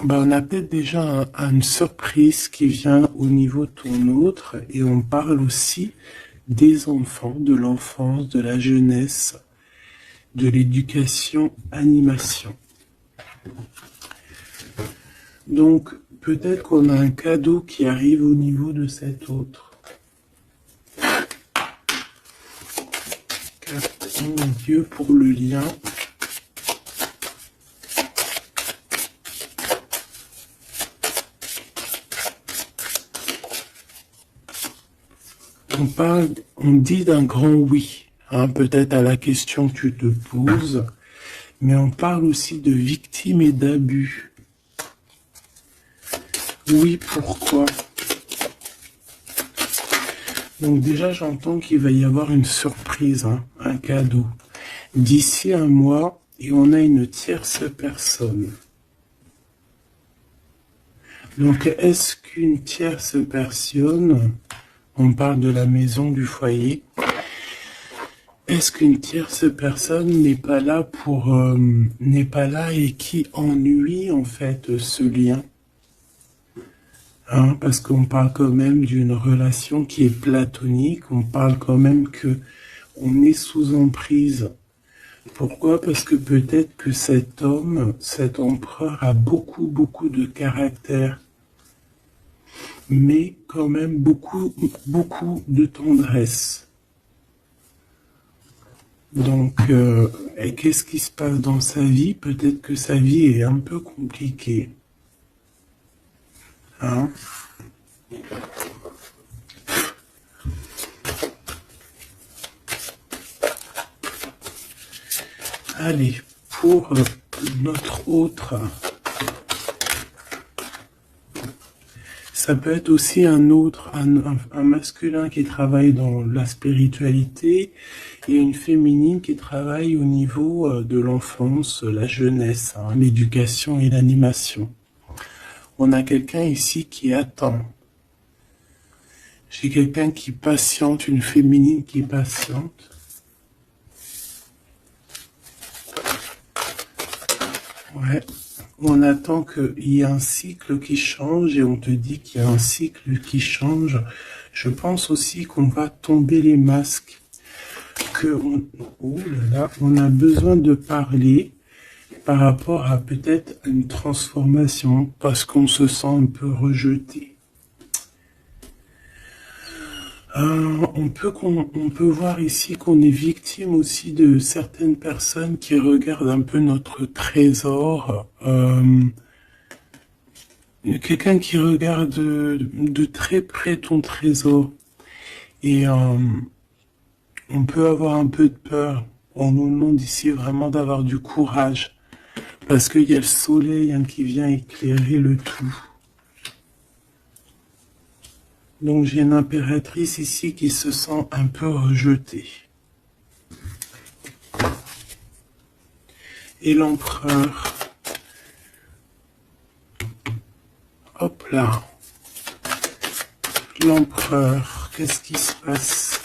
bah, on a peut-être déjà une surprise qui vient au niveau de ton autre et on parle aussi des enfants, de l'enfance, de la jeunesse, de l'éducation, animation. Donc, peut-être qu'on a un cadeau qui arrive au niveau de cet autre. Carte mon Dieu pour le lien. On dit d'un grand oui, hein, peut-être à la question que tu te poses, mais on parle aussi de victimes et d'abus. Oui, pourquoi? Donc déjà, j'entends qu'il va y avoir une surprise, hein, un cadeau. D'ici un mois, et on a une tierce personne. Donc, est-ce qu'une tierce personne, on parle de la maison, du foyer, est-ce qu'une tierce personne n'est pas là n'est pas là et qui ennuie en fait ce lien? Hein, parce qu'on parle quand même d'une relation qui est platonique, on parle quand même que on est sous emprise. Pourquoi? Parce que peut-être que cet homme, cet empereur a beaucoup de caractère, mais quand même beaucoup de tendresse. Donc, et qu'est-ce qui se passe dans sa vie? Peut-être que sa vie est un peu compliquée. Hein? Allez, pour notre autre, ça peut être aussi un masculin qui travaille dans la spiritualité et une féminine qui travaille au niveau de l'enfance, la jeunesse, hein, l'éducation et l'animation. On a quelqu'un ici qui attend. J'ai quelqu'un qui patiente, une féminine qui patiente. Ouais. On attend qu'il y ait un cycle qui change et on te dit qu'il y a un cycle qui change. Je pense aussi qu'on va tomber les masques. Oh là là, on a besoin de parler par rapport à peut-être une transformation parce qu'on se sent un peu rejeté. On peut voir ici qu'on est victime aussi de certaines personnes qui regardent un peu notre trésor. Quelqu'un qui regarde de très près ton trésor. Et on peut avoir un peu de peur. On nous demande ici vraiment d'avoir du courage. Parce qu'il y a le soleil hein, qui vient éclairer le tout. Donc j'ai une impératrice ici qui se sent un peu rejetée. Et l'empereur. Hop là. L'empereur. Qu'est-ce qui se passe?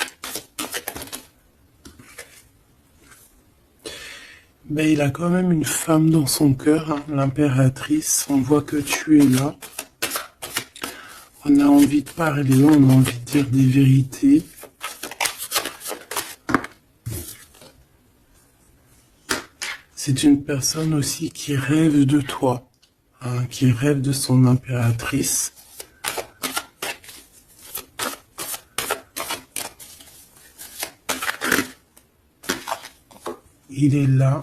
Ben, il a quand même une femme dans son cœur, hein, l'impératrice. On voit que tu es là. On a envie de parler, on a envie de dire des vérités. C'est une personne aussi qui rêve de toi, hein, qui rêve de son impératrice. Il est là.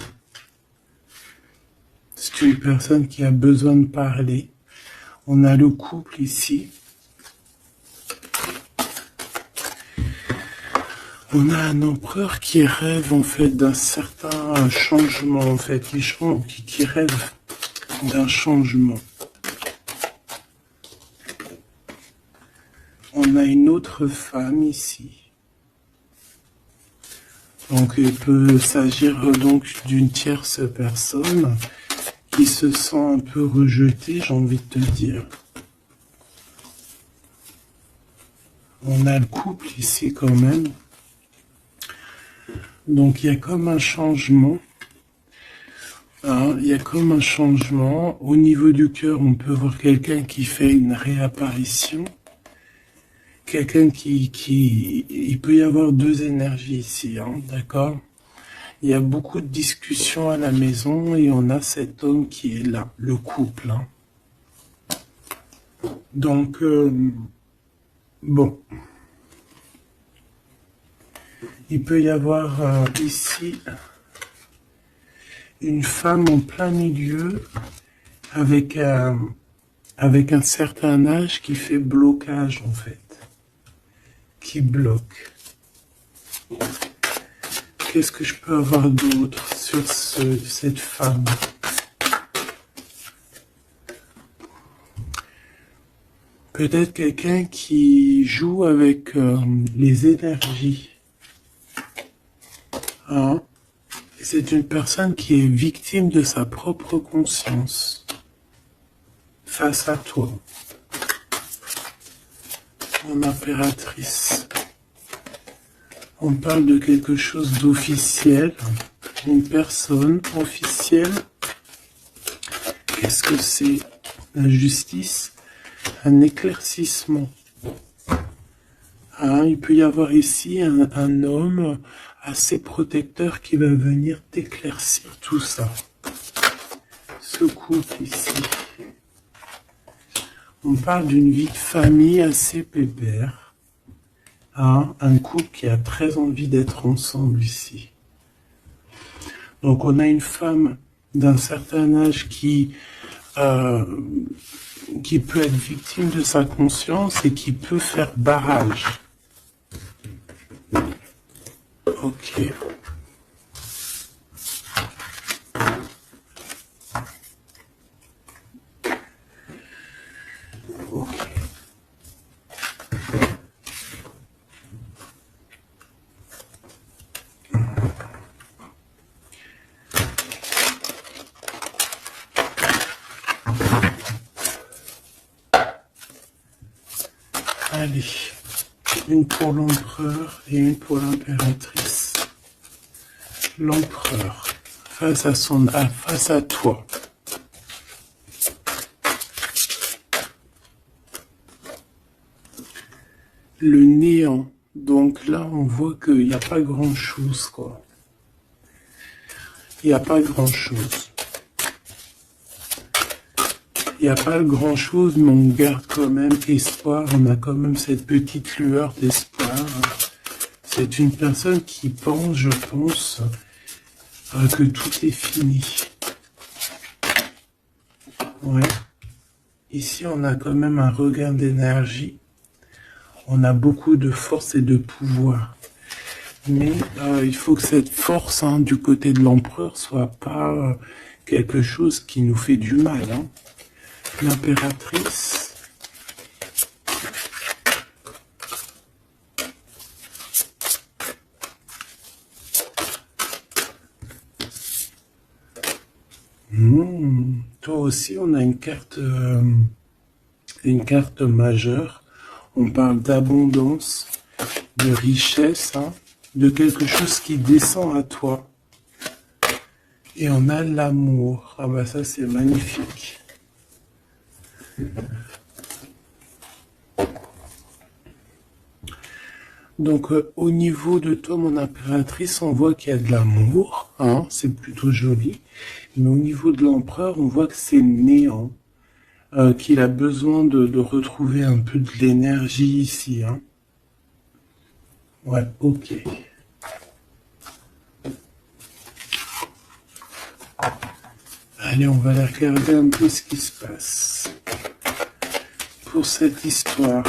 C'est une personne qui a besoin de parler. On a le couple ici. On a un empereur qui rêve en fait d'un certain changement, en fait, qui rêve d'un changement. On a une autre femme ici. Donc il peut s'agir donc d'une tierce personne qui se sent un peu rejetée, j'ai envie de te dire. On a le couple ici quand même. Donc il y a comme un changement. Hein, il y a comme un changement. Au niveau du cœur, on peut voir quelqu'un qui fait une réapparition. Quelqu'un il peut y avoir deux énergies ici, hein, d'accord? Il y a beaucoup de discussions à la maison et on a cet homme qui est là, le couple, hein. Donc, bon. Il peut y avoir ici une femme en plein milieu avec un certain âge qui fait blocage en fait, qui bloque. Qu'est-ce que je peux avoir d'autre sur cette femme? Peut-être quelqu'un qui joue avec les énergies. Hein? C'est une personne qui est victime de sa propre conscience face à toi, mon impératrice. On parle de quelque chose d'officiel, une personne officielle. Qu'est-ce que c'est? La justice, un éclaircissement. Hein, il peut y avoir ici un homme assez protecteur qui va venir t'éclaircir tout ça. Ce couple ici. On parle d'une vie de famille assez pépère. Hein, un couple qui a très envie d'être ensemble ici. Donc on a une femme d'un certain âge qui peut être victime de sa conscience et qui peut faire barrage. Ok. Ok. Allez, une pour l'empereur et une pour l'impératrice. L'empereur, face à toi. Le néant. Donc là, on voit qu'il n'y a pas grand-chose, quoi. Il n'y a pas grand-chose. Il n'y a pas grand-chose, mais on garde quand même espoir. On a quand même cette petite lueur d'espoir. C'est une personne qui pense, je pense, que tout est fini. Ouais. Ici, on a quand même un regain d'énergie. On a beaucoup de force et de pouvoir. Mais il faut que cette force du côté de l'empereur soit pas quelque chose qui nous fait du mal. Hein. L'impératrice. Toi aussi, on a une carte majeure. On parle d'abondance, de richesse, hein, de quelque chose qui descend à toi. Et on a l'amour. Ah bah ça, c'est magnifique. Donc, au niveau de toi, mon impératrice, on voit qu'il y a de l'amour, hein, c'est plutôt joli. Mais au niveau de l'empereur, on voit que c'est néant, qu'il a besoin de retrouver un peu de l'énergie ici. Hein. Ouais, ok. Allez, on va aller regarder un peu ce qui se passe pour cette histoire.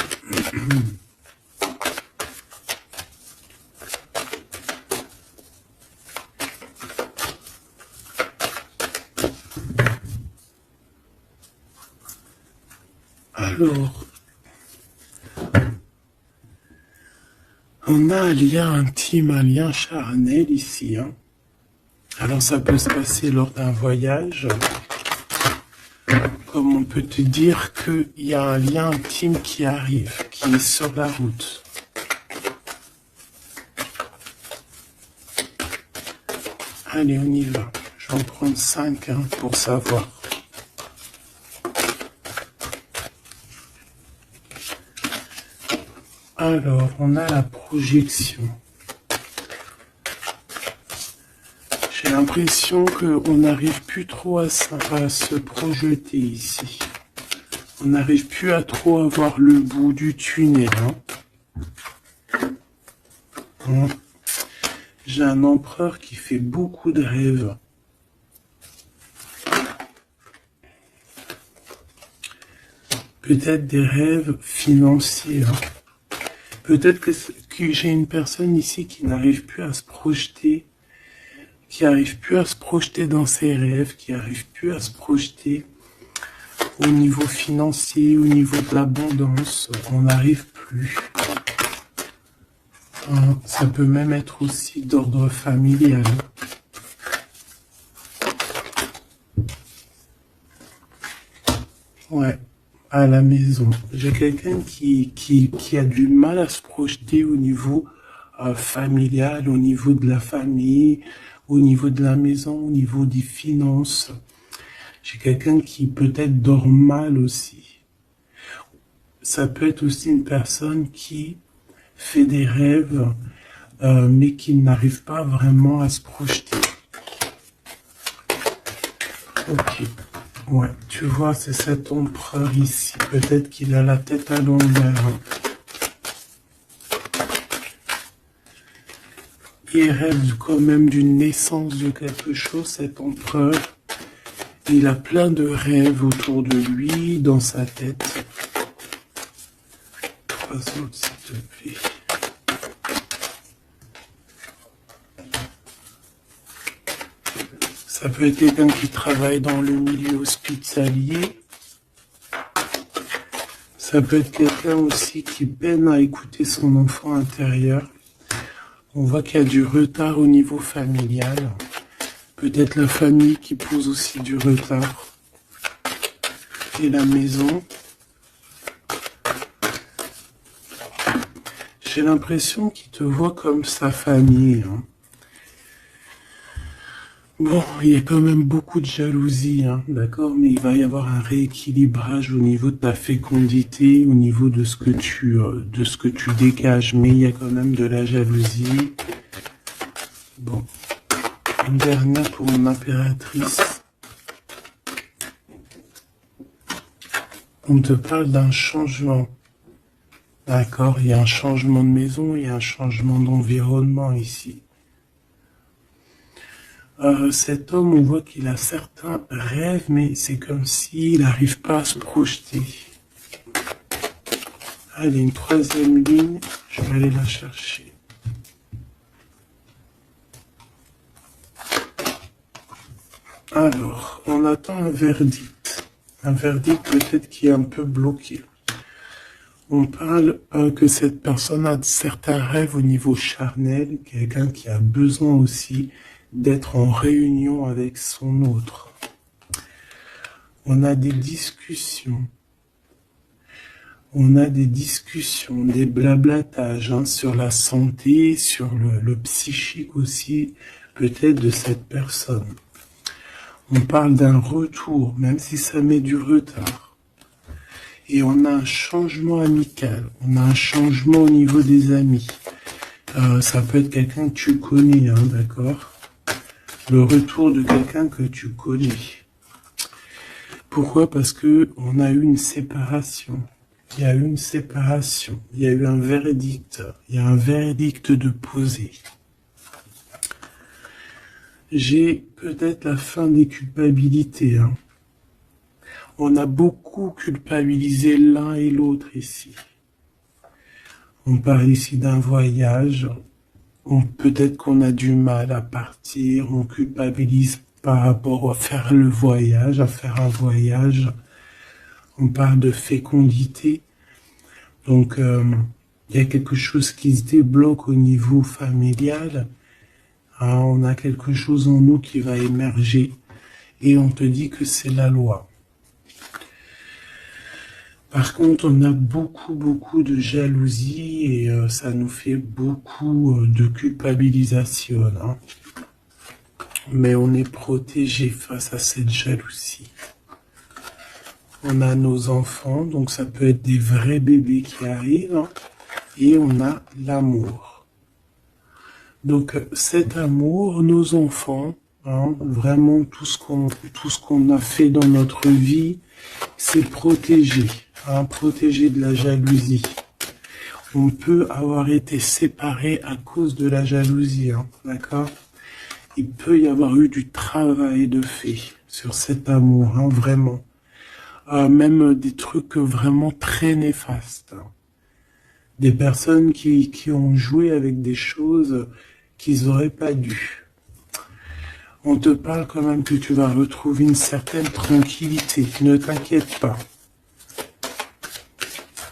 Alors, on a un lien intime, un lien charnel ici. Hein. Alors ça peut se passer lors d'un voyage, comme on peut te dire qu'il y a un lien intime qui arrive, qui est sur la route. Allez, on y va. Je vais en prendre 5 hein, pour savoir. Alors, on a la projection. J'ai l'impression qu'on n'arrive plus trop à se projeter ici. On n'arrive plus à trop avoir le bout du tunnel. Hein. J'ai un empereur qui fait beaucoup de rêves. Peut-être des rêves financiers. Hein. Peut-être que j'ai une personne ici qui n'arrive plus à se projeter, qui n'arrive plus à se projeter dans ses rêves, qui n'arrive plus à se projeter au niveau financier, au niveau de l'abondance. On n'arrive plus. Ça peut même être aussi d'ordre familial. Ouais, à la maison. J'ai quelqu'un qui a du mal à se projeter au niveau familial, au niveau de la famille, au niveau de la maison, au niveau des finances. J'ai quelqu'un qui peut-être dort mal aussi. Ça peut être aussi une personne qui fait des rêves, mais qui n'arrive pas vraiment à se projeter. Ok. Ouais, tu vois, c'est cet empereur ici. Peut-être qu'il a la tête à l'envers. Il rêve quand même d'une naissance de quelque chose, cet empereur. Il a plein de rêves autour de lui, dans sa tête. 3 autres, s'il te plaît. Ça peut être quelqu'un qui travaille dans le milieu hospitalier. Ça peut être quelqu'un aussi qui peine à écouter son enfant intérieur. On voit qu'il y a du retard au niveau familial. Peut-être la famille qui pose aussi du retard. Et la maison. J'ai l'impression qu'il te voit comme sa famille. Hein. Bon, il y a quand même beaucoup de jalousie, hein, d'accord, mais il va y avoir un rééquilibrage au niveau de ta fécondité, au niveau de ce que tu dégages, mais il y a quand même de la jalousie. Bon, une dernière pour mon impératrice. On te parle d'un changement, d'accord, il y a un changement de maison, il y a un changement d'environnement ici. Cet homme, on voit qu'il a certains rêves, mais c'est comme s'il n'arrive pas à se projeter. Allez, une 3e ligne, je vais aller la chercher. Alors, on attend un verdict. Un verdict peut-être qui est un peu bloqué. On parle que cette personne a certains rêves au niveau charnel, quelqu'un qui a besoin aussi d'être en réunion avec son autre. On a des discussions. On a des discussions, des blablatages hein, sur la santé, sur le psychique aussi, peut-être de cette personne. On parle d'un retour, même si ça met du retard. Et on a un changement amical, on a un changement au niveau des amis. Ça peut être quelqu'un que tu connais, hein, d'accord ? Le retour de quelqu'un que tu connais. Pourquoi? Parce que on a eu une séparation. Il y a eu une séparation. Il y a eu un verdict. Il y a un verdict de poser. J'ai peut-être la fin des culpabilités. Hein. On a beaucoup culpabilisé l'un et l'autre ici. On parle ici d'un voyage. Peut-être qu'on a du mal à partir, on culpabilise par rapport à faire le voyage, à faire un voyage. On parle de fécondité. Donc, il y a quelque chose qui se débloque au niveau familial. Hein, on a quelque chose en nous qui va émerger. Et on te dit que c'est la loi. Par contre, on a beaucoup de jalousie et ça nous fait beaucoup de culpabilisation. Hein. mais on est protégé face à cette jalousie. On a nos enfants, donc ça peut être des vrais bébés qui arrivent, hein, et on a l'amour. Donc cet amour, nos enfants, hein, vraiment tout ce qu'on a fait dans notre vie, c'est protégé, hein, protégé de la jalousie. On peut avoir été séparés à cause de la jalousie, hein, d'accord? Il peut y avoir eu du travail de fait sur cet amour, hein, vraiment. Même des trucs vraiment très néfastes. Hein. Des personnes qui ont joué avec des choses qu'ils n'auraient pas dû. On te parle quand même que tu vas retrouver une certaine tranquillité. Ne t'inquiète pas.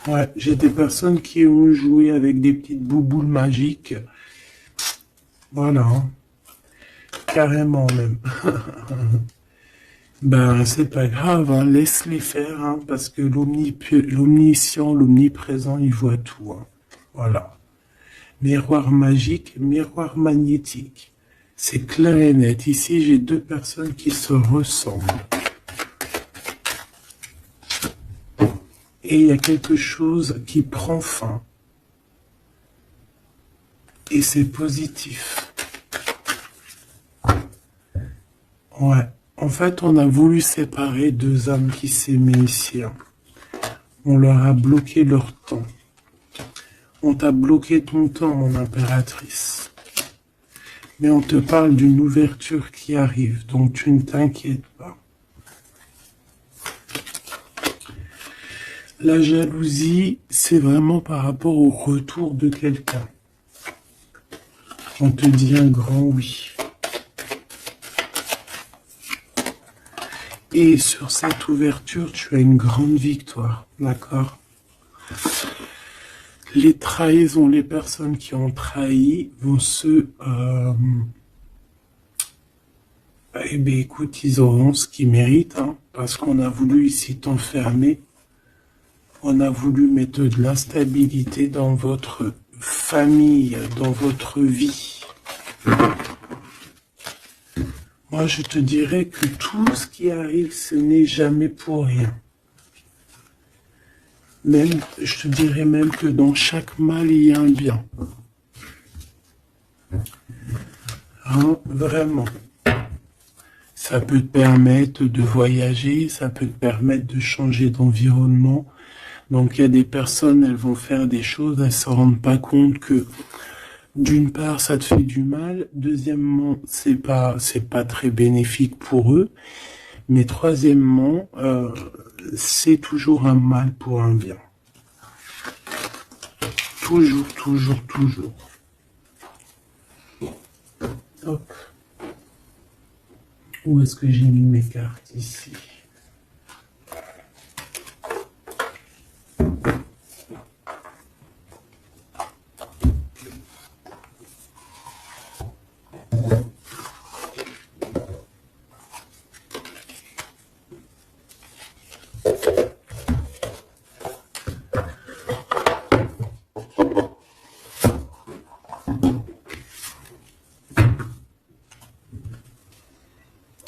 Ouais, j'ai des personnes qui ont joué avec des petites bouboules magiques. Voilà. Hein. Carrément même. Ben, c'est pas grave, hein. Laisse-les faire, hein, parce que l'omniscient, l'omniprésent, il voit tout. Hein. Voilà. Miroir magique, miroir magnétique. C'est clair et net. Ici, j'ai deux personnes qui se ressemblent. Et il y a quelque chose qui prend fin. Et c'est positif. Ouais. En fait, on a voulu séparer deux âmes qui s'aimaient ici. Hein. On leur a bloqué leur temps. On t'a bloqué ton temps, mon impératrice. Mais on te parle d'une ouverture qui arrive, donc tu ne t'inquiètes pas. La jalousie, c'est vraiment par rapport au retour de quelqu'un. On te dit un grand oui. Et sur cette ouverture, tu as une grande victoire, d'accord? Les trahisons, les personnes qui ont trahi vont eh bien, écoute, ils auront ce qu'ils méritent, hein, parce qu'on a voulu ici t'enfermer. On a voulu mettre de l'instabilité dans votre famille, dans votre vie. Moi, je te dirais que tout ce qui arrive, ce n'est jamais pour rien. Même, je te dirais même que dans chaque mal, il y a un bien. Hein, vraiment. Ça peut te permettre de voyager, ça peut te permettre de changer d'environnement. Donc, il y a des personnes, elles vont faire des choses, elles ne se rendent pas compte que d'une part, ça te fait du mal. Deuxièmement, c'est pas très bénéfique pour eux. Mais troisièmement, c'est toujours un mal pour un bien. Toujours, toujours, toujours. Hop. Où est-ce que j'ai mis mes cartes ici?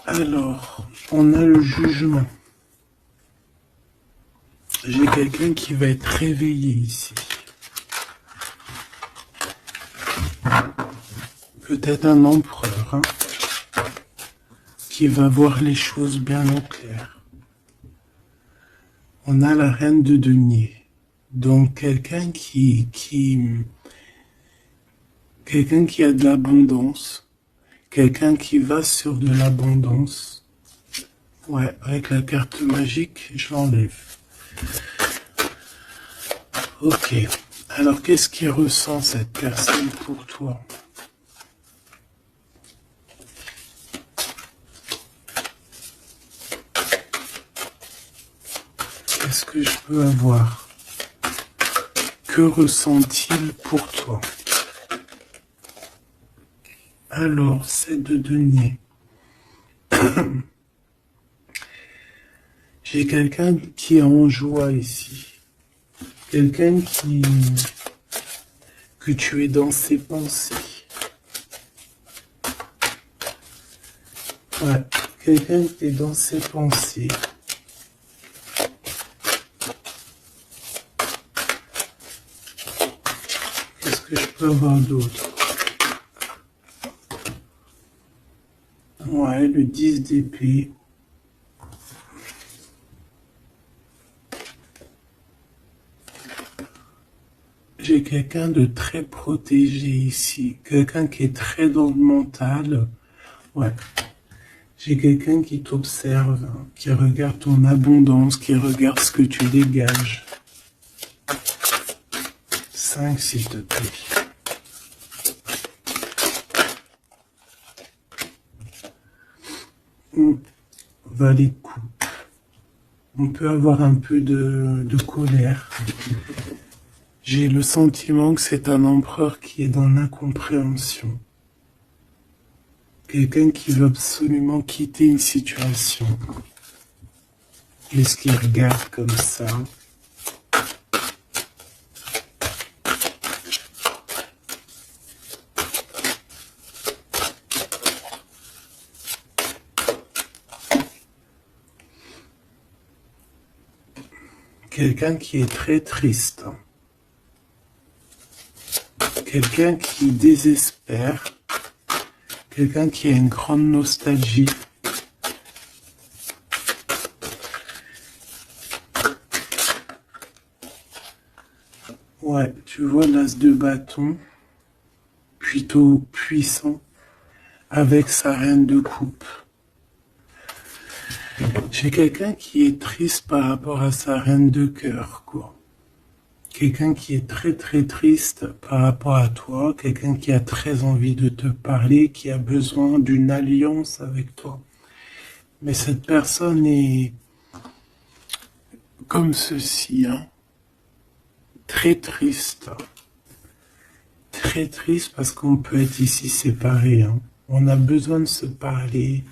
Alors, on a le jugement. J'ai quelqu'un qui va être réveillé ici. Peut-être un empereur, hein, qui va voir les choses bien au clair. On a la reine de denier. Donc, quelqu'un qui a de l'abondance. Quelqu'un qui va sur de l'abondance. Ouais, avec la carte magique, je l'enlève. Ok. Alors, qu'est-ce qu'il ressent cette personne pour toi? Qu'est-ce que je peux avoir? Que ressent-il pour toi? Alors, c'est de denier. J'ai quelqu'un qui est en joie ici. Quelqu'un que tu es dans ses pensées. Ouais, quelqu'un qui est dans ses pensées. Qu'est-ce que je peux avoir d'autre? Ouais, le 10 d'épée. J'ai quelqu'un de très protégé ici. Quelqu'un qui est très dans le mental. Ouais. J'ai quelqu'un qui t'observe, hein, qui regarde ton abondance, qui regarde ce que tu dégages. 5, s'il te plaît. Valet de coupe. On peut avoir un peu de colère. J'ai le sentiment que c'est un empereur qui est dans l'incompréhension. Quelqu'un qui veut absolument quitter une situation. Est-ce qu'il regarde comme ça? Quelqu'un qui est très triste. Quelqu'un qui désespère. Quelqu'un qui a une grande nostalgie. Ouais, tu vois l'as de bâton, plutôt puissant, avec sa reine de coupe. J'ai quelqu'un qui est triste par rapport à sa reine de cœur, quoi. Quelqu'un qui est très très triste par rapport à toi, quelqu'un qui a très envie de te parler, qui a besoin d'une alliance avec toi. Mais cette personne est comme ceci, hein. Très triste. Très triste parce qu'on peut être ici séparés, hein. On a besoin de se parler.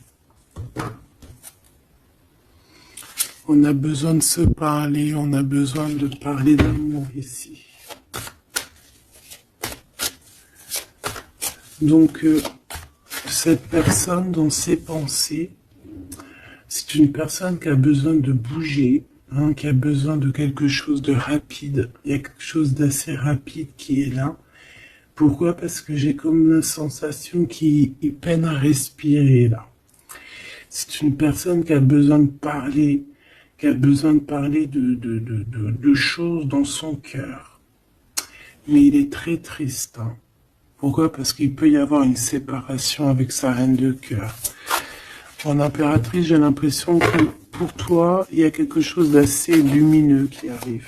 On a besoin de se parler, on a besoin de parler d'amour ici. Donc, cette personne dans ses pensées, c'est une personne qui a besoin de bouger, hein, qui a besoin de quelque chose de rapide. Il y a quelque chose d'assez rapide qui est là. Pourquoi? Parce que j'ai comme la sensation qu'il peine à respirer là. C'est une personne qui a besoin de parler, qui a besoin de parler de choses dans son cœur. Mais il est très triste. Hein. Pourquoi? Parce qu'il peut y avoir une séparation avec sa reine de cœur. En impératrice, j'ai l'impression que pour toi, il y a quelque chose d'assez lumineux qui arrive.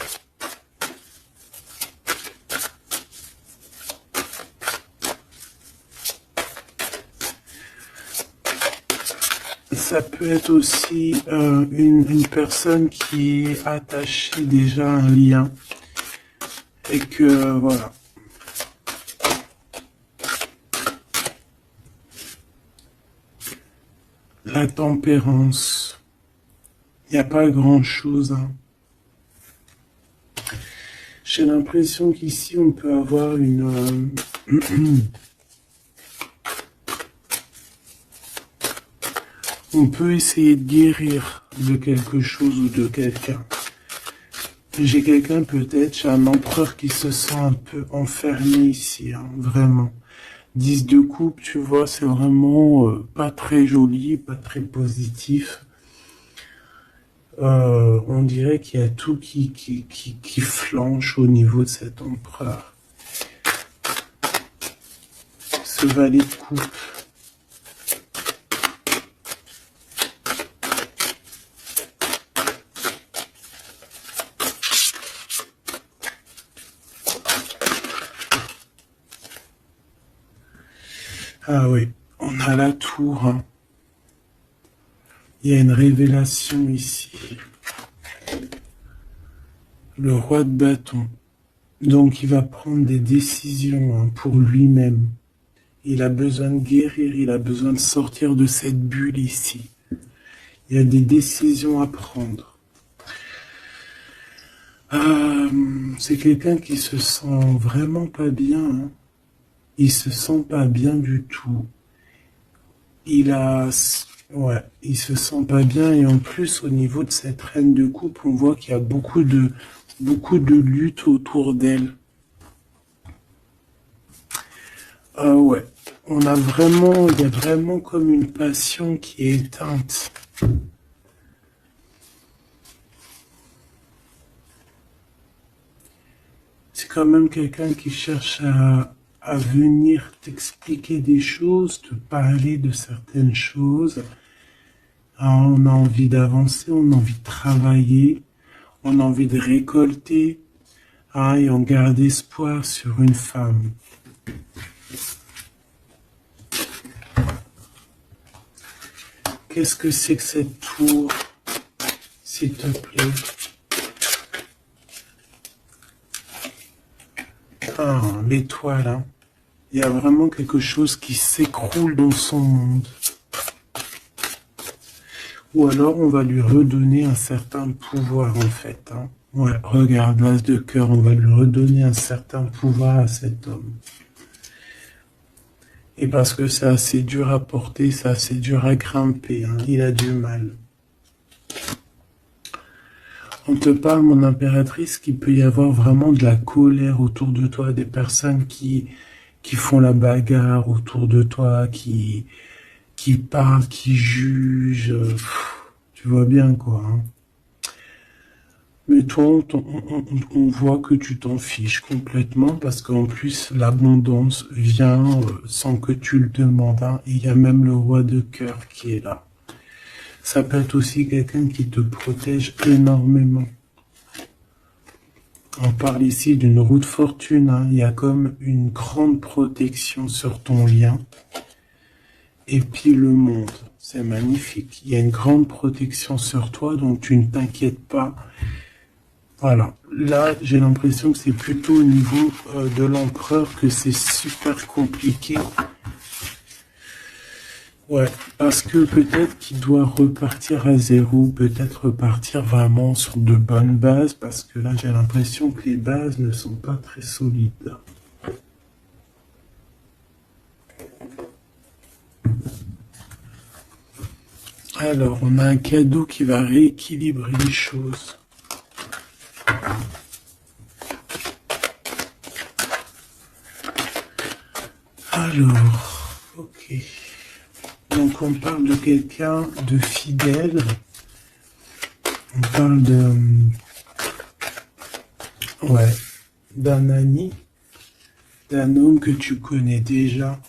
Ça peut être aussi une personne qui est attachée déjà à un lien et que voilà. La tempérance, il n'y a pas grand-chose. Hein. J'ai l'impression qu'ici on peut avoir une on peut essayer de guérir de quelque chose ou de quelqu'un. J'ai quelqu'un peut-être, j'ai un empereur qui se sent un peu enfermé ici, hein, vraiment. 10 de coupe, tu vois, c'est vraiment pas très joli, pas très positif. On dirait qu'il y a tout qui flanche au niveau de cet empereur. Ce valet de coupe. Ah oui, on a la tour. Hein. Il y a une révélation ici. Le roi de bâton. Donc il va prendre des décisions hein, pour lui-même. Il a besoin de guérir, il a besoin de sortir de cette bulle ici. Il y a des décisions à prendre. C'est quelqu'un qui se sent vraiment pas bien. Hein. Il se sent pas bien du tout. Il a Ouais, il se sent pas bien et en plus au niveau de cette reine de coupe, on voit qu'il y a beaucoup de lutte autour d'elle. Ah ouais, il y a vraiment comme une passion qui est éteinte. C'est quand même quelqu'un qui cherche à venir t'expliquer des choses, te parler de certaines choses. Ah, on a envie d'avancer, on a envie de travailler, on a envie de récolter, ah, et on garde espoir sur une femme. Qu'est-ce que c'est que cette tour, s'il te plaît? Ah, l'étoile, hein. Il y a vraiment quelque chose qui s'écroule dans son monde. Ou alors on va lui redonner un certain pouvoir en fait, hein. Ouais, regarde, l'as de cœur, on va lui redonner un certain pouvoir à cet homme. Et parce que c'est assez dur à porter, c'est assez dur à grimper, hein. Il a du mal. On te parle, mon impératrice, qu'il peut y avoir vraiment de la colère autour de toi, des personnes qui font la bagarre autour de toi, qui parlent, qui jugent. Tu vois bien quoi, hein. Mais toi, on voit que tu t'en fiches complètement parce qu'en plus, l'abondance vient sans que tu le demandes, hein. Il y a même le roi de cœur qui est là. Ça peut être aussi quelqu'un qui te protège énormément. On parle ici d'une roue de fortune, hein. Il y a comme une grande protection sur ton lien. Et puis le monde, c'est magnifique. Il y a une grande protection sur toi, donc tu ne t'inquiètes pas. Voilà. Là, j'ai l'impression que c'est plutôt au niveau de l'empereur que c'est super compliqué. Ouais, parce que peut-être qu'il doit repartir à zéro, peut-être repartir vraiment sur de bonnes bases, parce que là, j'ai l'impression que les bases ne sont pas très solides. Alors, on a un cadeau qui va rééquilibrer les choses. Alors, ok. Donc on parle de quelqu'un de fidèle. On parle ouais, d'un ami, d'un homme que tu connais déjà.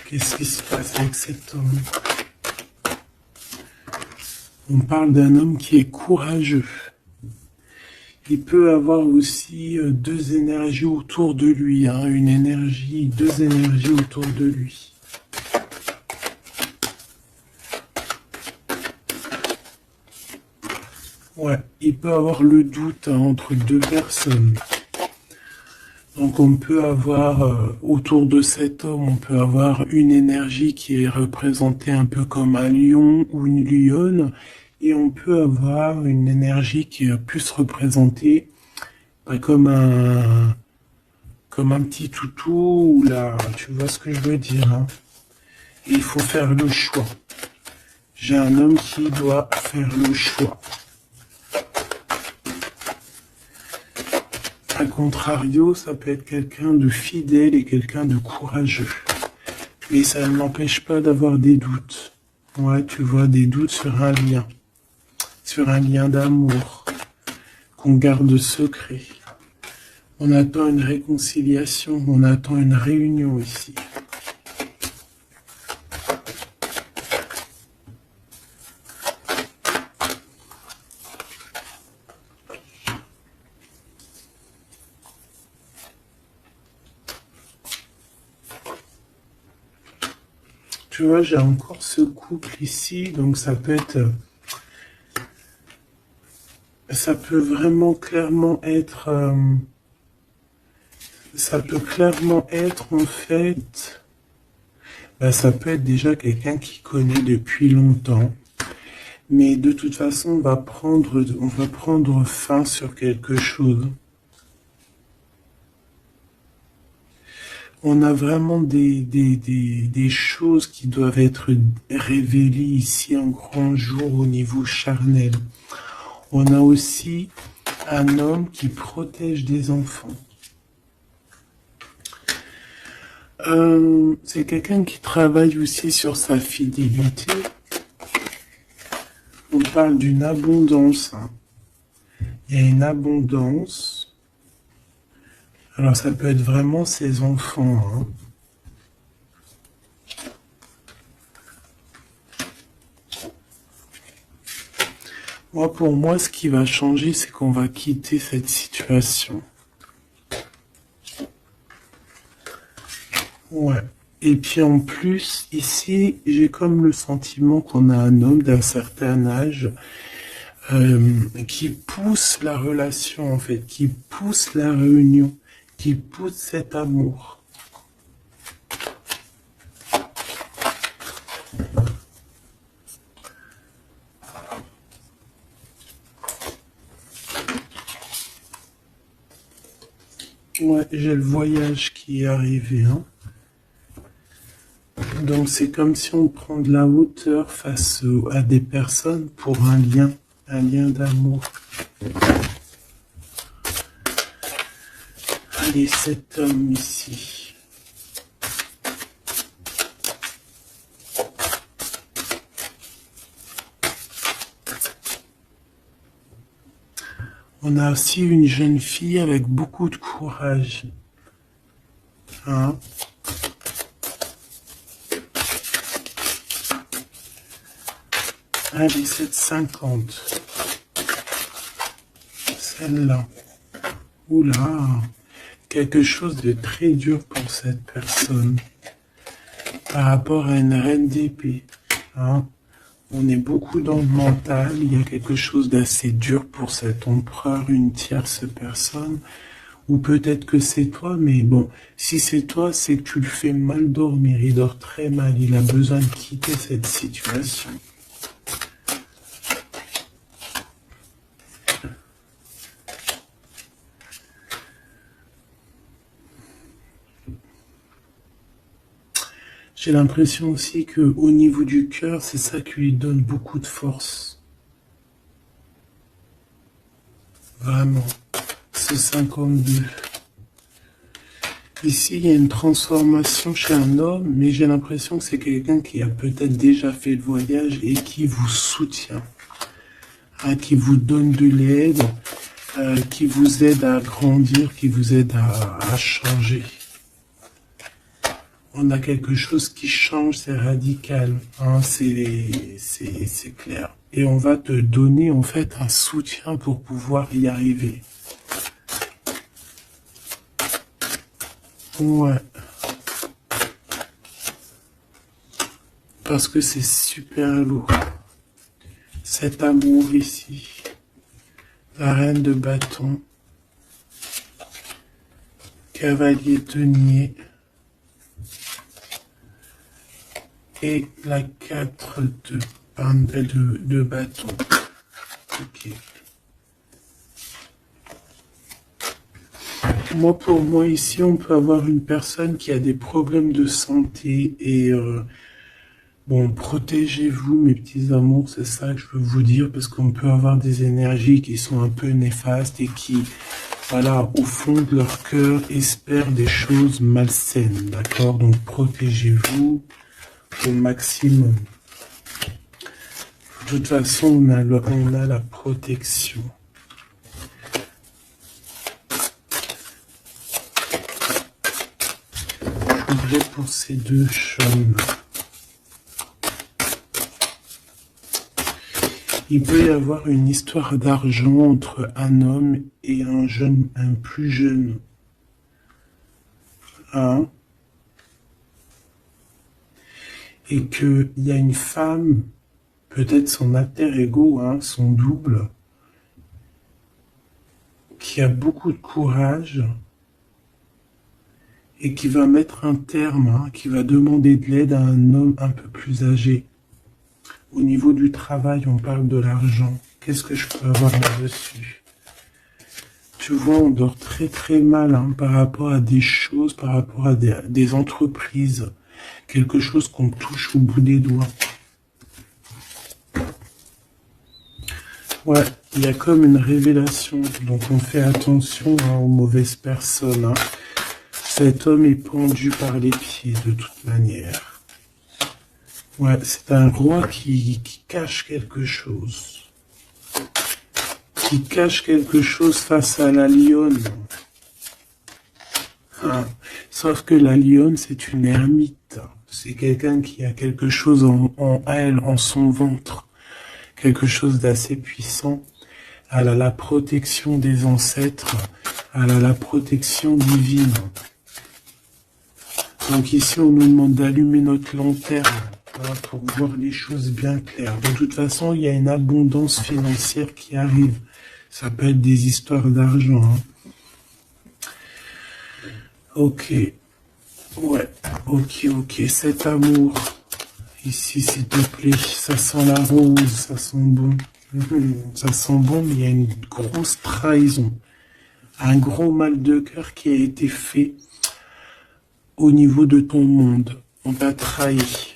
Qu'est-ce qui se passe avec cet homme? On parle d'un homme qui est courageux. Il peut avoir aussi deux énergies autour de lui, hein, deux énergies autour de lui. Ouais, il peut avoir le doute, hein, entre deux personnes. Donc on peut avoir, autour de cet homme, on peut avoir une énergie qui est représentée un peu comme un lion ou une lionne, et on peut avoir une énergie qui est plus représentée comme un petit toutou, ou là, tu vois ce que je veux dire, hein. Et il faut faire le choix. J'ai un homme qui doit faire le choix. A contrario, ça peut être quelqu'un de fidèle et quelqu'un de courageux. Mais ça ne m'empêche pas d'avoir des doutes. Ouais, tu vois, des doutes sur un lien d'amour qu'on garde secret. On attend une réconciliation, on attend une réunion ici. Tu vois, j'ai encore ce couple ici, donc ça peut vraiment clairement être, ça peut clairement être en fait, ça peut être déjà quelqu'un qui connaît depuis longtemps, mais de toute façon, on va prendre fin sur quelque chose. On a vraiment des choses qui doivent être révélées ici un grand jour au niveau charnel. On a aussi un homme qui protège des enfants. C'est quelqu'un qui travaille aussi sur sa fidélité. On parle d'une abondance. Hein. Il y a une abondance. Alors ça peut être vraiment ses enfants. Hein. Moi, pour moi, ce qui va changer, c'est qu'on va quitter cette situation. Ouais. Et puis en plus, ici, j'ai comme le sentiment qu'on a un homme d'un certain âge qui pousse la relation, en fait, qui pousse la réunion, qui pousse cet amour. Ouais, j'ai le voyage qui est arrivé, hein. Donc c'est comme si on prend de la hauteur face à des personnes pour un lien d'amour. Allez, cet homme ici. On a aussi une jeune fille avec beaucoup de courage. Hein? Allez, 7,50. Celle-là. Oula. Quelque chose de très dur pour cette personne. Par rapport à une reine d'épée. Hein? On est beaucoup dans le mental. Il y a quelque chose d'assez dur pour cet empereur, une tierce personne. Ou peut-être que c'est toi, mais bon, si c'est toi, c'est que tu le fais mal dormir. Il dort très mal. Il a besoin de quitter cette situation. J'ai l'impression aussi que au niveau du cœur, c'est ça qui lui donne beaucoup de force. Vraiment. Ce 52. Ici, il y a une transformation chez un homme, mais j'ai l'impression que c'est quelqu'un qui a peut-être déjà fait le voyage et qui vous soutient, hein, qui vous donne de l'aide, qui vous aide à grandir, qui vous aide à changer. On a quelque chose qui change, c'est radical, hein, c'est clair. Et on va te donner en fait un soutien pour pouvoir y arriver. Ouais. Parce que c'est super lourd. Cet amour ici. La reine de bâton. Cavalier denier. Et la 4 de bâton. Ok. Moi, pour moi, ici, on peut avoir une personne qui a des problèmes de santé et bon, protégez-vous, mes petits amours, c'est ça que je veux vous dire, parce qu'on peut avoir des énergies qui sont un peu néfastes et qui, voilà, au fond de leur cœur, espèrent des choses malsaines, d'accord? Donc, protégez-vous au maximum. De toute façon, on a la protection. Pour ces deux chaumes. Il peut y avoir une histoire d'argent entre un homme et un plus jeune. Hein? Et qu'il y a une femme, peut-être son alter ego, hein, son double, qui a beaucoup de courage et qui va mettre un terme, hein, qui va demander de l'aide à un homme un peu plus âgé. Au niveau du travail, on parle de l'argent. Qu'est-ce que je peux avoir là-dessus? tu vois, on dort très très mal hein, par rapport à des choses, par rapport à des entreprises. Quelque chose qu'on touche au bout des doigts. Ouais, il y a comme une révélation, donc on fait attention hein, aux mauvaises personnes. Hein. Cet homme est pendu par les pieds de toute manière. Ouais, c'est un roi qui cache quelque chose. Qui cache quelque chose face à la lionne. Hein. Sauf que la lionne, c'est une ermite. C'est quelqu'un qui a quelque chose en elle, en son ventre. Quelque chose d'assez puissant. Elle a la protection des ancêtres. Elle a la protection divine. Donc ici, on nous demande d'allumer notre lanterne hein, pour voir les choses bien claires. De toute façon, il y a une abondance financière qui arrive. Ça peut être des histoires d'argent. Hein. Ok. Ouais. Ok. Cet amour. Ici, s'il te plaît. Ça sent la rose. Ça sent bon. Ça sent bon, mais il y a une grosse trahison. Un gros mal de cœur qui a été fait au niveau de ton monde. On t'a trahi.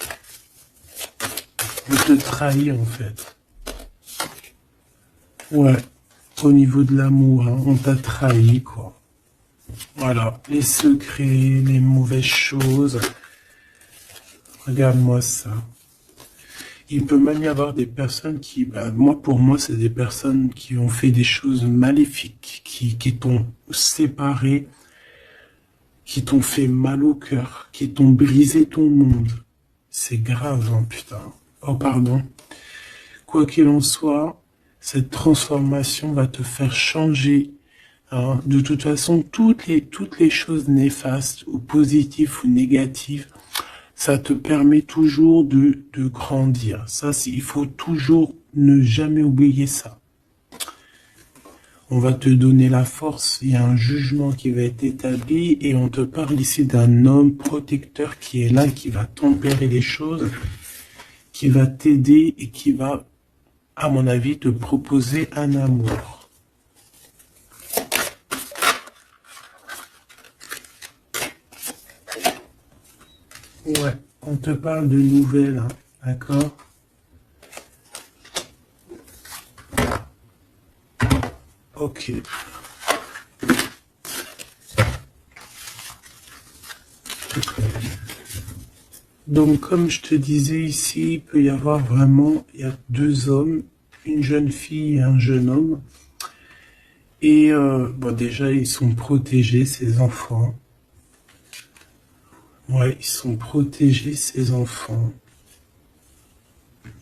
On te trahit, en fait. Ouais. Au niveau de l'amour, hein, on t'a trahi, quoi. Voilà, les secrets, les mauvaises choses. Regarde-moi ça. Il peut même y avoir des personnes qui, pour moi, c'est des personnes qui ont fait des choses maléfiques, qui t'ont séparé, qui t'ont fait mal au cœur, qui t'ont brisé ton monde. C'est grave, hein, putain. Oh, pardon. Quoi qu'il en soit, cette transformation va te faire changer. Hein. De toute façon, toutes les choses néfastes, ou positives ou négatives, ça te permet toujours de grandir. Ça, il faut toujours ne jamais oublier ça. On va te donner la force, il y a un jugement qui va être établi et on te parle ici d'un homme protecteur qui est là, qui va tempérer les choses, qui va t'aider et qui va, à mon avis, te proposer un amour. Ouais, on te parle de nouvelles, hein, d'accord? Ok. Donc, comme je te disais ici, il peut y avoir vraiment, il y a deux hommes, une jeune fille et un jeune homme. Et déjà, ils sont protégés, ces enfants. Ouais, ils sont protégés, ces enfants.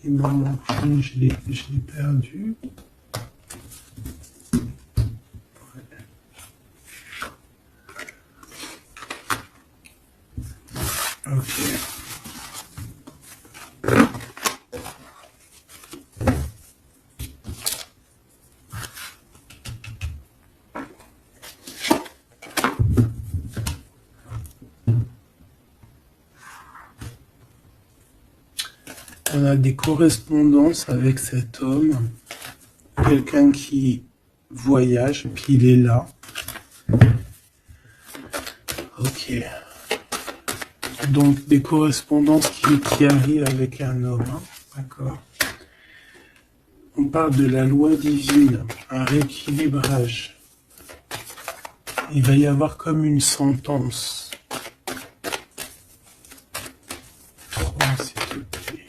Et mon enfant, je l'ai perdu. Ok. On a des correspondances avec cet homme, quelqu'un qui voyage, puis il est là. Ok. Donc des correspondances qui arrivent avec un homme, hein. D'accord. On parle de la loi divine, un rééquilibrage. Il va y avoir comme une sentence. 3, s'il te plaît.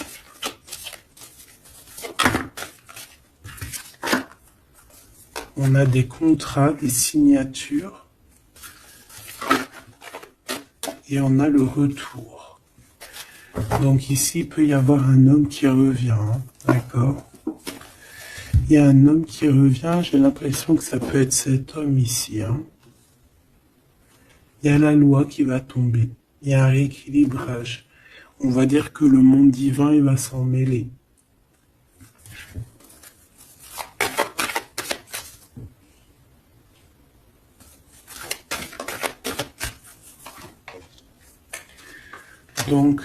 On a des contrats, des signatures. Et on a le retour. Donc ici, il peut y avoir un homme qui revient. Hein, d'accord? Il y a un homme qui revient. J'ai l'impression que ça peut être cet homme ici. Hein. Il y a la loi qui va tomber. Il y a un rééquilibrage. On va dire que le monde divin, il va s'en mêler. Donc,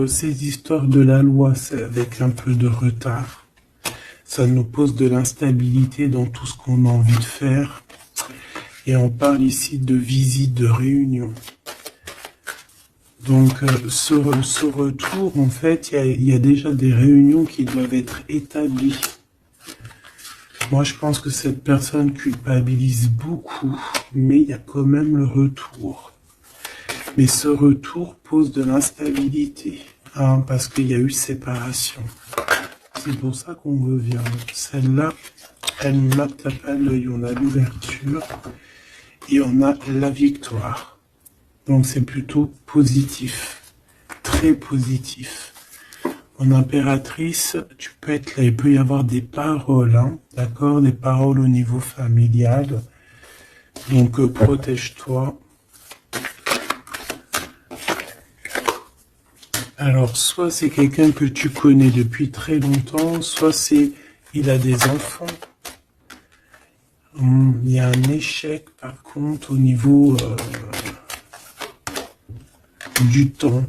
ces histoires de la loi, c'est avec un peu de retard. Ça nous pose de l'instabilité dans tout ce qu'on a envie de faire. Et on parle ici de visite, de réunion. Donc, ce retour, en fait, il y a déjà des réunions qui doivent être établies. Moi, je pense que cette personne culpabilise beaucoup, mais il y a quand même le retour. Mais ce retour pose de l'instabilité, hein, parce qu'il y a eu séparation. C'est pour ça qu'on revient. Celle-là, elle ne tape pas l'œil. On a l'ouverture et on a la victoire. Donc c'est plutôt positif, très positif. En impératrice, tu peux être là, il peut y avoir des paroles, hein, d'accord, des paroles au niveau familial. Donc protège-toi. Alors soit c'est quelqu'un que tu connais depuis très longtemps, soit c'est il a des enfants. Il y a un échec par contre au niveau du temps.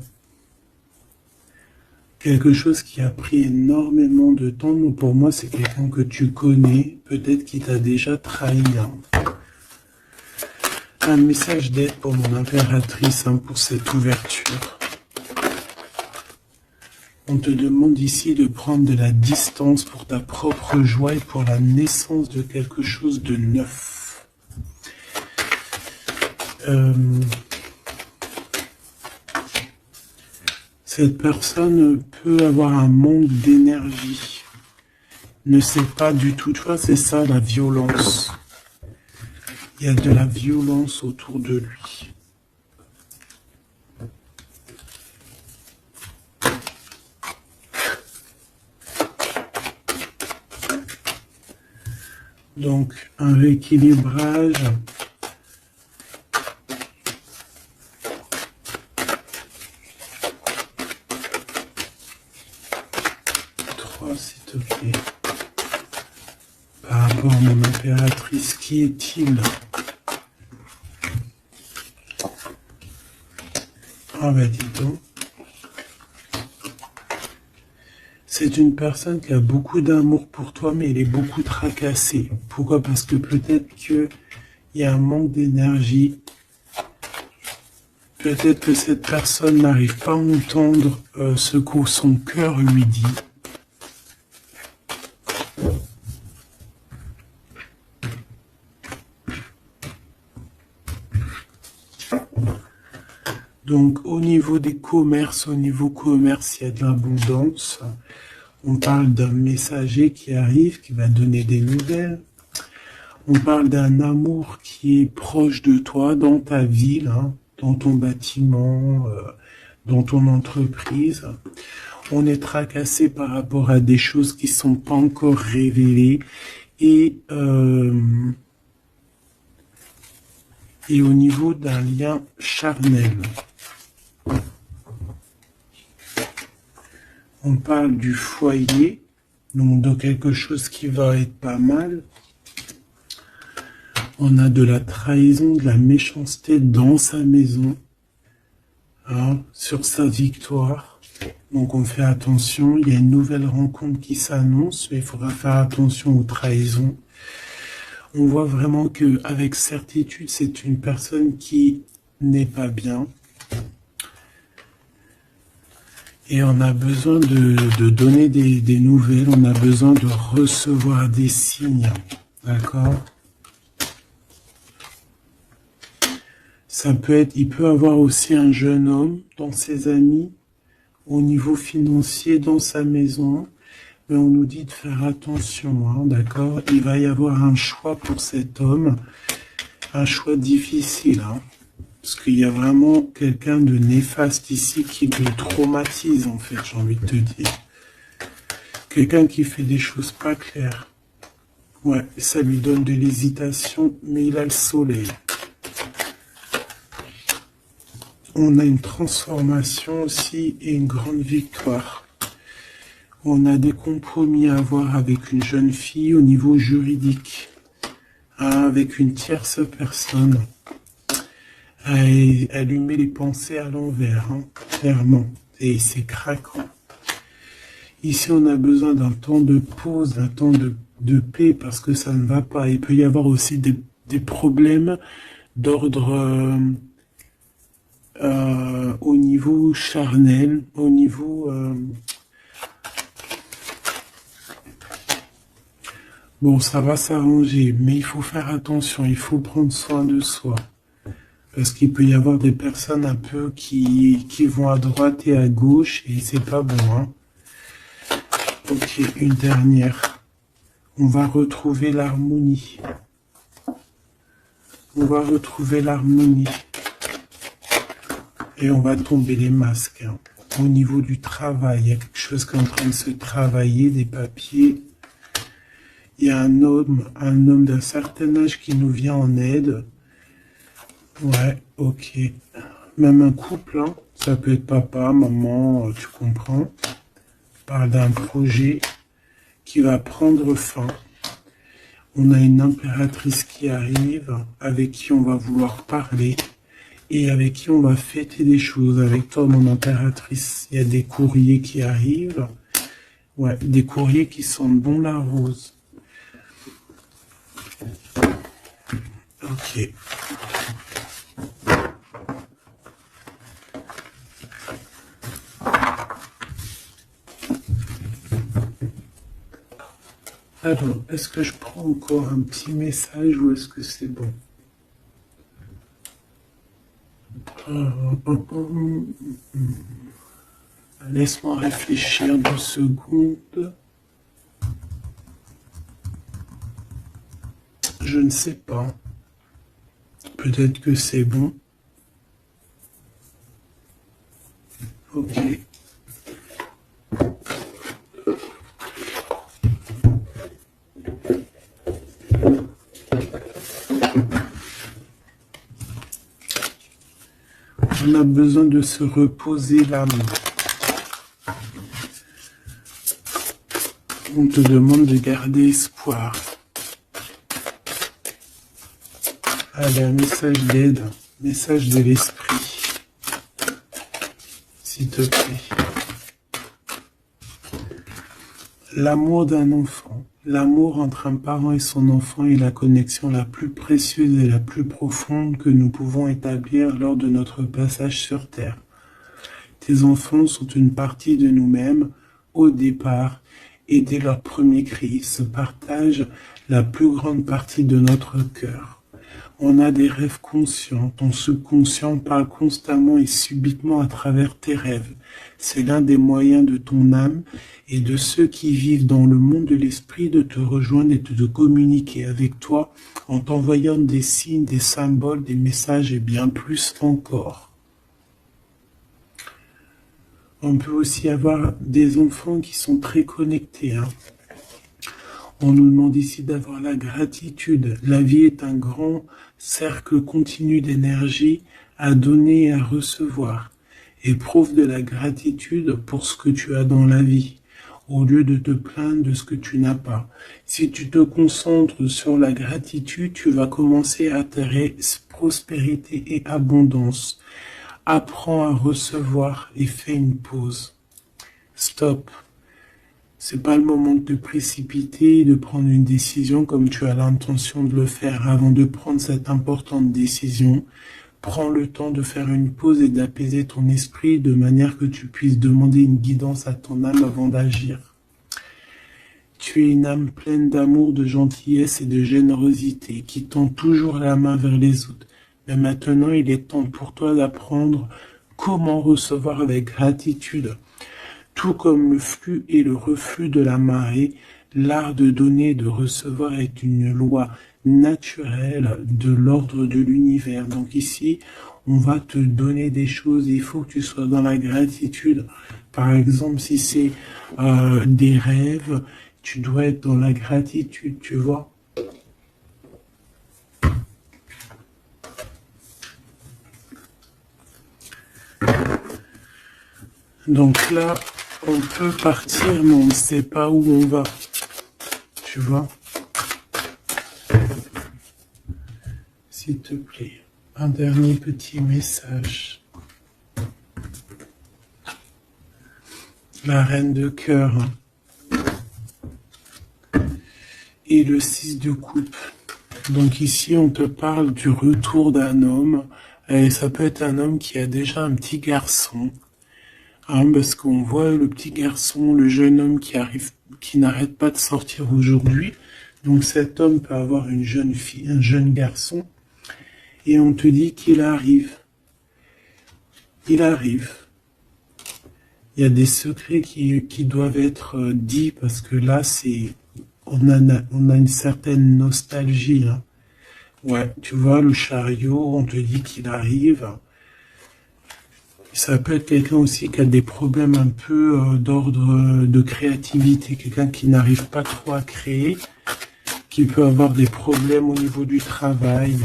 Quelque chose qui a pris énormément de temps. Donc pour moi, c'est quelqu'un que tu connais, peut-être qui t'a déjà trahi. Hein. Un message d'aide pour mon impératrice, hein, pour cette ouverture. On te demande ici de prendre de la distance pour ta propre joie et pour la naissance de quelque chose de neuf. Cette personne peut avoir un manque d'énergie, ne sait pas du tout, tu vois, c'est ça la violence. Il y a de la violence autour de lui. Donc, un rééquilibrage. S'il te plaît. Par rapport à mon impératrice, qui est-il? Ah ben dis donc. C'est une personne qui a beaucoup d'amour pour toi, mais elle est beaucoup tracassée. Pourquoi? Parce que peut-être qu'il y a un manque d'énergie. Peut-être que cette personne n'arrive pas à entendre ce que son cœur lui dit. Donc, au niveau des commerces, il y a de l'abondance. On parle d'un messager qui arrive, qui va donner des nouvelles. On parle d'un amour qui est proche de toi, dans ta ville, hein, dans ton bâtiment, dans ton entreprise. On est tracassé par rapport à des choses qui ne sont pas encore révélées. Et au niveau d'un lien charnel. On parle du foyer, donc de quelque chose qui va être pas mal. On a de la trahison, de la méchanceté dans sa maison, hein, sur sa victoire. Donc on fait attention, il y a une nouvelle rencontre qui s'annonce, mais il faudra faire attention aux trahisons. On voit vraiment qu'avec certitude, c'est une personne qui n'est pas bien. Et on a besoin de donner des nouvelles, on a besoin de recevoir des signes, d'accord? Ça peut être, il peut avoir aussi un jeune homme dans ses amis, au niveau financier, dans sa maison, mais on nous dit de faire attention, hein, d'accord? Il va y avoir un choix pour cet homme, un choix difficile, hein? Parce qu'il y a vraiment quelqu'un de néfaste ici qui le traumatise, en fait, j'ai envie de te dire. Quelqu'un qui fait des choses pas claires. Ouais, ça lui donne de l'hésitation, mais il a le soleil. On a une transformation aussi et une grande victoire. On a des compromis à avoir avec une jeune fille au niveau juridique, hein, avec une tierce personne. Elle lui met les pensées à l'envers, hein, clairement, et c'est craquant. Ici, on a besoin d'un temps de pause, d'un temps de paix, parce que ça ne va pas. Il peut y avoir aussi des problèmes d'ordre au niveau charnel, au niveau... Bon, ça va s'arranger, mais il faut faire attention, il faut prendre soin de soi. Parce qu'il peut y avoir des personnes un peu qui vont à droite et à gauche, et c'est pas bon, hein. Ok, une dernière. On va retrouver l'harmonie. On va retrouver l'harmonie. Et on va tomber les masques, hein. Au niveau du travail, il y a quelque chose qui est en train de se travailler, des papiers. Il y a un homme d'un certain âge qui nous vient en aide. Ouais, ok. Même un couple, hein. Ça peut être papa, maman, tu comprends. On parle d'un projet qui va prendre fin. On a une impératrice qui arrive, avec qui on va vouloir parler et avec qui on va fêter des choses. Avec toi, mon impératrice, il y a des courriers qui arrivent. Ouais, des courriers qui sentent bon la rose. Ok. Alors, est-ce que je prends encore un petit message ou est-ce que c'est bon? Laisse-moi réfléchir 2 secondes. Je ne sais pas. Peut-être que c'est bon. Ok. On a besoin de se reposer l'âme. On te demande de garder espoir. Allez, un message d'aide, message de l'esprit, s'il te plaît. L'amour d'un enfant, l'amour entre un parent et son enfant est la connexion la plus précieuse et la plus profonde que nous pouvons établir lors de notre passage sur Terre. Tes enfants sont une partie de nous-mêmes au départ et dès leur premier cri, ils se partagent la plus grande partie de notre cœur. On a des rêves conscients, ton subconscient parle constamment et subitement à travers tes rêves. C'est l'un des moyens de ton âme et de ceux qui vivent dans le monde de l'esprit de te rejoindre et de te communiquer avec toi en t'envoyant des signes, des symboles, des messages et bien plus encore. On peut aussi avoir des enfants qui sont très connectés, hein. On nous demande ici d'avoir la gratitude. La vie est un grand cercle continu d'énergie à donner et à recevoir. Éprouve de la gratitude pour ce que tu as dans la vie, au lieu de te plaindre de ce que tu n'as pas. Si tu te concentres sur la gratitude, tu vas commencer à attirer prospérité et abondance. Apprends à recevoir et fais une pause. Stop. C'est pas le moment de te précipiter et de prendre une décision comme tu as l'intention de le faire. Avant de prendre cette importante décision, prends le temps de faire une pause et d'apaiser ton esprit de manière que tu puisses demander une guidance à ton âme avant d'agir. Tu es une âme pleine d'amour, de gentillesse et de générosité qui tend toujours la main vers les autres. Mais maintenant, il est temps pour toi d'apprendre comment recevoir avec gratitude. Tout comme le flux et le reflux de la marée, l'art de donner et de recevoir est une loi naturelle de l'ordre de l'univers. Donc ici, on va te donner des choses, il faut que tu sois dans la gratitude. Par exemple, si c'est des rêves, tu dois être dans la gratitude, tu vois. Donc là, on peut partir, mais on ne sait pas où on va. Tu vois? S'il te plaît, un dernier petit message. La reine de cœur. Et le 6 de coupe. Donc ici, on te parle du retour d'un homme. Et ça peut être un homme qui a déjà un petit garçon. Hein, parce qu'on voit le petit garçon, le jeune homme qui arrive, qui n'arrête pas de sortir aujourd'hui. Donc cet homme peut avoir une jeune fille, un jeune garçon. Et on te dit qu'il arrive. Il arrive. Il y a des secrets qui doivent être dits parce que là, on a une certaine nostalgie. Hein. Ouais, tu vois, le chariot, on te dit qu'il arrive. Ça peut être quelqu'un aussi qui a des problèmes un peu d'ordre de créativité, quelqu'un qui n'arrive pas trop à créer, qui peut avoir des problèmes au niveau du travail.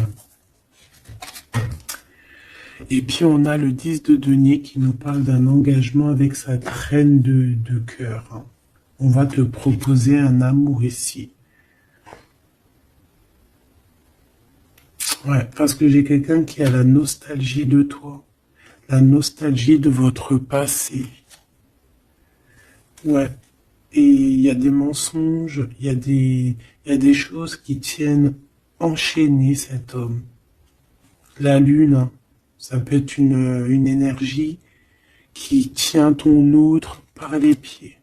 Et puis on a le 10 de denier qui nous parle d'un engagement avec sa reine de cœur. Hein. On va te proposer un amour ici. Ouais, parce que j'ai quelqu'un qui a la nostalgie de toi. La nostalgie de votre passé. Ouais. Et il y a des mensonges, il y a des choses qui tiennent enchaîner cet homme. La lune, hein, ça peut être une énergie qui tient ton autre par les pieds.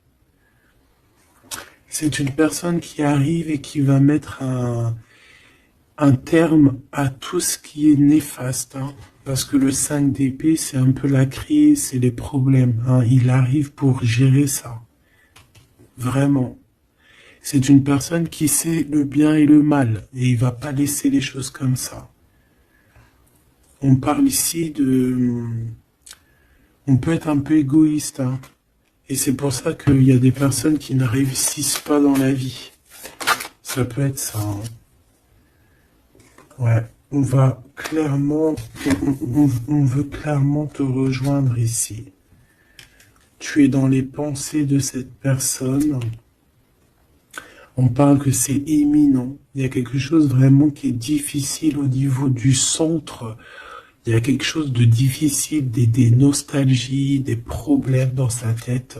C'est une personne qui arrive et qui va mettre un terme à tout ce qui est néfaste. Hein, parce que le 5 d'épée, c'est un peu la crise, c'est les problèmes. Hein, il arrive pour gérer ça. Vraiment. C'est une personne qui sait le bien et le mal. Et il va pas laisser les choses comme ça. On parle ici de... On peut être un peu égoïste. Hein, et c'est pour ça qu'il y a des personnes qui ne réussissent pas dans la vie. Ça peut être ça. Hein. Ouais, on va clairement, on veut clairement te rejoindre ici. Tu es dans les pensées de cette personne. On parle que c'est imminent. Il y a quelque chose vraiment qui est difficile au niveau du centre. Il y a quelque chose de difficile, des nostalgies, des problèmes dans sa tête.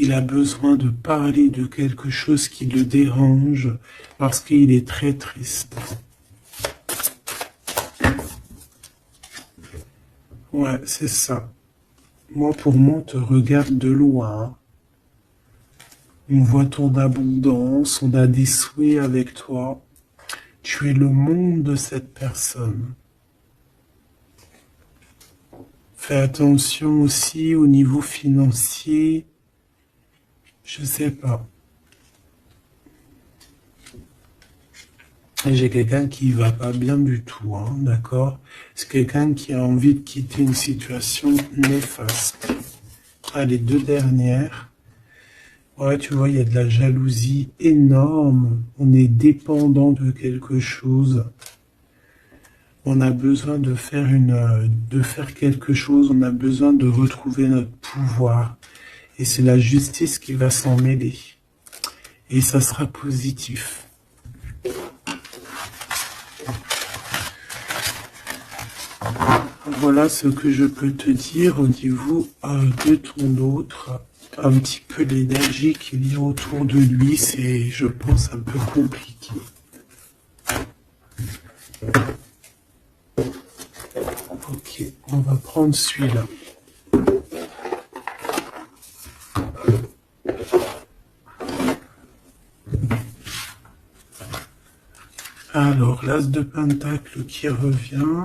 Il a besoin de parler de quelque chose qui le dérange parce qu'il est très triste. Ouais, c'est ça. Moi, pour moi, on te regarde de loin. On voit ton abondance, on a des souhaits avec toi. Tu es le monde de cette personne. Fais attention aussi au niveau financier. Je sais pas. J'ai quelqu'un qui va pas bien du tout, hein, d'accord? C'est quelqu'un qui a envie de quitter une situation néfaste. Ah, les deux dernières. Ouais, tu vois, il y a de la jalousie énorme. On est dépendant de quelque chose. On a besoin de faire quelque chose. On a besoin de retrouver notre pouvoir. Et c'est la justice qui va s'en mêler. Et ça sera positif. Voilà ce que je peux te dire au niveau de ton autre. Un petit peu l'énergie qu'il y a autour de lui, c'est, je pense, un peu compliqué. Ok, on va prendre celui-là. Alors, l'as de pentacle qui revient.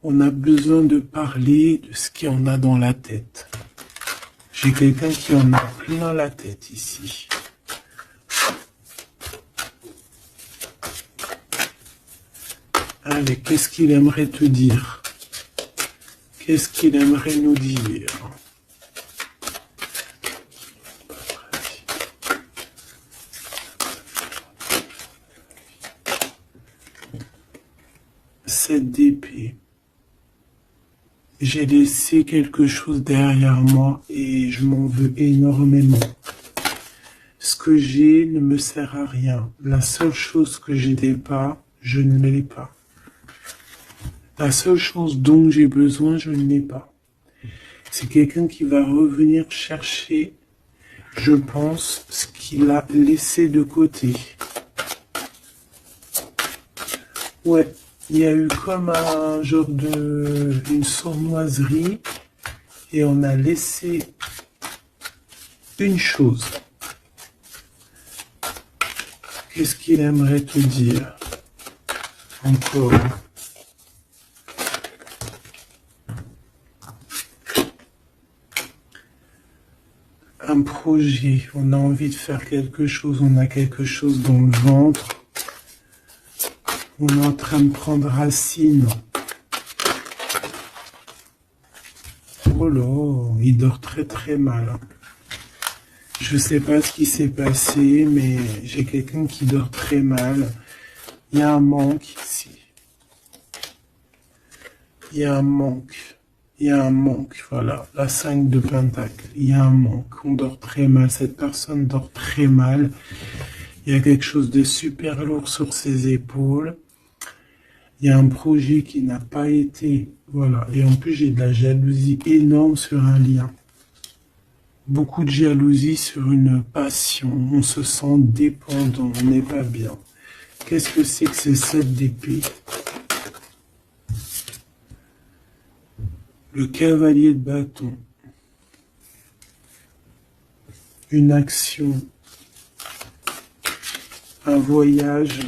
On a besoin de parler de ce qu'il y en a dans la tête. J'ai quelqu'un qui en a plein la tête ici. Allez, qu'est-ce qu'il aimerait te dire? Qu'est-ce qu'il aimerait nous dire? Cette d'épée. J'ai laissé quelque chose derrière moi et je m'en veux énormément. Ce que j'ai ne me sert à rien. La seule chose que je n'ai pas, je ne l'ai pas. La seule chose dont j'ai besoin, je ne l'ai pas. C'est quelqu'un qui va revenir chercher, je pense, ce qu'il a laissé de côté. Ouais, il y a eu comme un genre une sournoiserie et on a laissé une chose. Qu'est-ce qu'il aimerait te dire? Encore. Un projet, on a envie de faire quelque chose, on a quelque chose dans le ventre. On est en train de prendre racine. Oh là, il dort très très mal. Je sais pas ce qui s'est passé, mais j'ai quelqu'un qui dort très mal. Il y a un manque ici. Il y a un manque. Il y a un manque, voilà. La 5 de Pentacle. Il y a un manque. On dort très mal. Cette personne dort très mal. Il y a quelque chose de super lourd sur ses épaules. Il y a un projet qui n'a pas été... Voilà. Et en plus, j'ai de la jalousie énorme sur un lien. Beaucoup de jalousie sur une passion. On se sent dépendant. On n'est pas bien. Qu'est-ce que c'est que ces 7 d'épée? Le cavalier de bâton. Une action. Un voyage.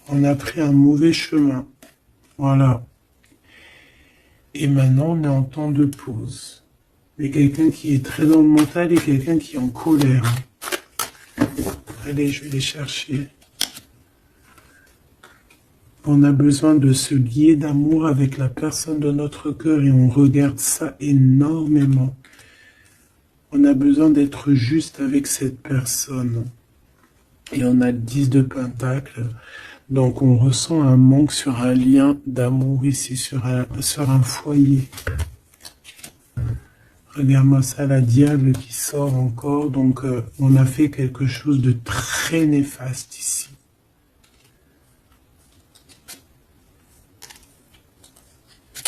On a pris un mauvais chemin. Voilà. Et maintenant, on est en temps de pause. Mais quelqu'un qui est très dans le mental et quelqu'un qui est en colère. Allez, je vais les chercher. On a besoin de se lier d'amour avec la personne de notre cœur et on regarde ça énormément. On a besoin d'être juste avec cette personne. Et on a le 10 de Pentacle. Donc on ressent un manque sur un lien d'amour ici, sur un foyer. Regarde-moi ça, la diable qui sort encore. Donc on a fait quelque chose de très néfaste ici.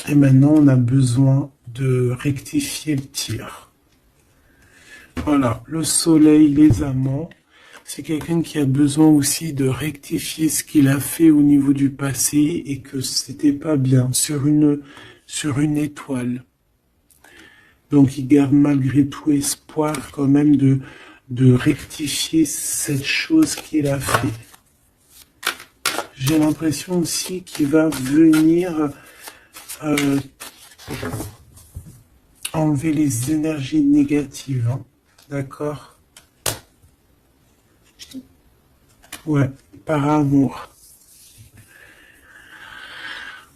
Et maintenant, on a besoin de rectifier le tir. Voilà, le soleil, les amants, c'est quelqu'un qui a besoin aussi de rectifier ce qu'il a fait au niveau du passé et que c'était pas bien sur une étoile. Donc, il garde malgré tout espoir quand même de rectifier cette chose qu'il a fait. J'ai l'impression aussi qu'il va venir... enlever les énergies négatives, hein. D'accord? Ouais, par amour.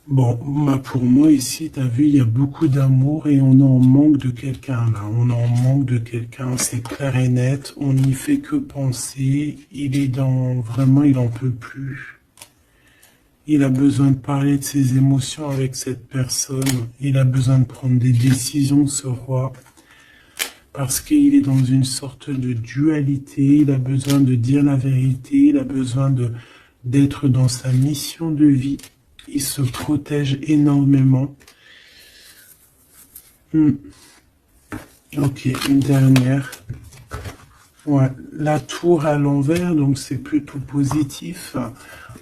Bon, bah pour moi ici, t'as vu, il y a beaucoup d'amour et on en manque de quelqu'un là. On en manque de quelqu'un, c'est clair et net. On n'y fait que penser. Il est vraiment, il en peut plus. Il a besoin de parler de ses émotions avec cette personne. Il a besoin de prendre des décisions, ce roi. Parce qu'il est dans une sorte de dualité. Il a besoin de dire la vérité. Il a besoin d'être dans sa mission de vie. Il se protège énormément. Ok, une dernière. Ouais, la tour à l'envers, donc c'est plutôt positif.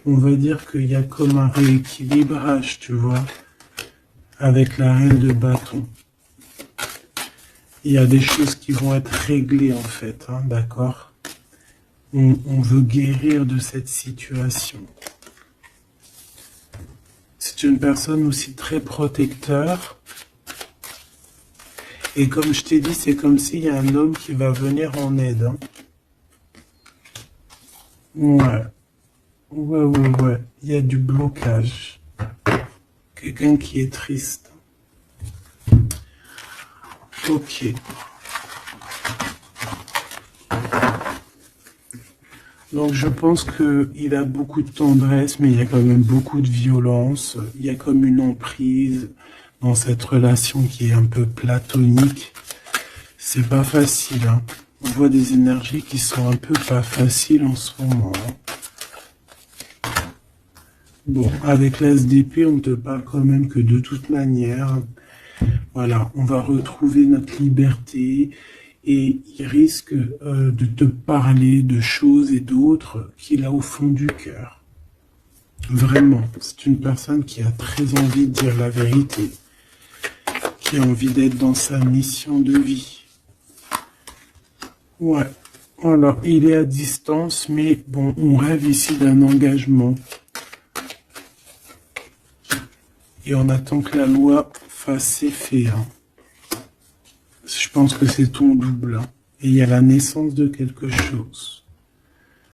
On va dire qu'il y a comme un rééquilibrage, tu vois, avec la reine de bâton. Il y a des choses qui vont être réglées en fait, hein, d'accord? On veut guérir de cette situation. C'est une personne aussi très protecteur. Et comme je t'ai dit, c'est comme s'il y a un homme qui va venir en aide. Hein. Ouais. Ouais. Il y a du blocage. Quelqu'un qui est triste. Ok. Donc je pense qu'il a beaucoup de tendresse, mais il y a quand même beaucoup de violence. Il y a comme une emprise dans cette relation qui est un peu platonique. C'est pas facile, hein. On voit des énergies qui sont un peu pas faciles en ce moment. Hein. Bon, avec l'As d'épée, on te parle quand même que de toute manière, voilà, on va retrouver notre liberté et il risque de te parler de choses et d'autres qu'il a au fond du cœur. Vraiment, c'est une personne qui a très envie de dire la vérité, qui a envie d'être dans sa mission de vie. Ouais, voilà, il est à distance, mais bon, on rêve ici d'un engagement. Et on attend que la loi fasse ses faits. Hein. Je pense que c'est ton double. Hein. Et il y a la naissance de quelque chose.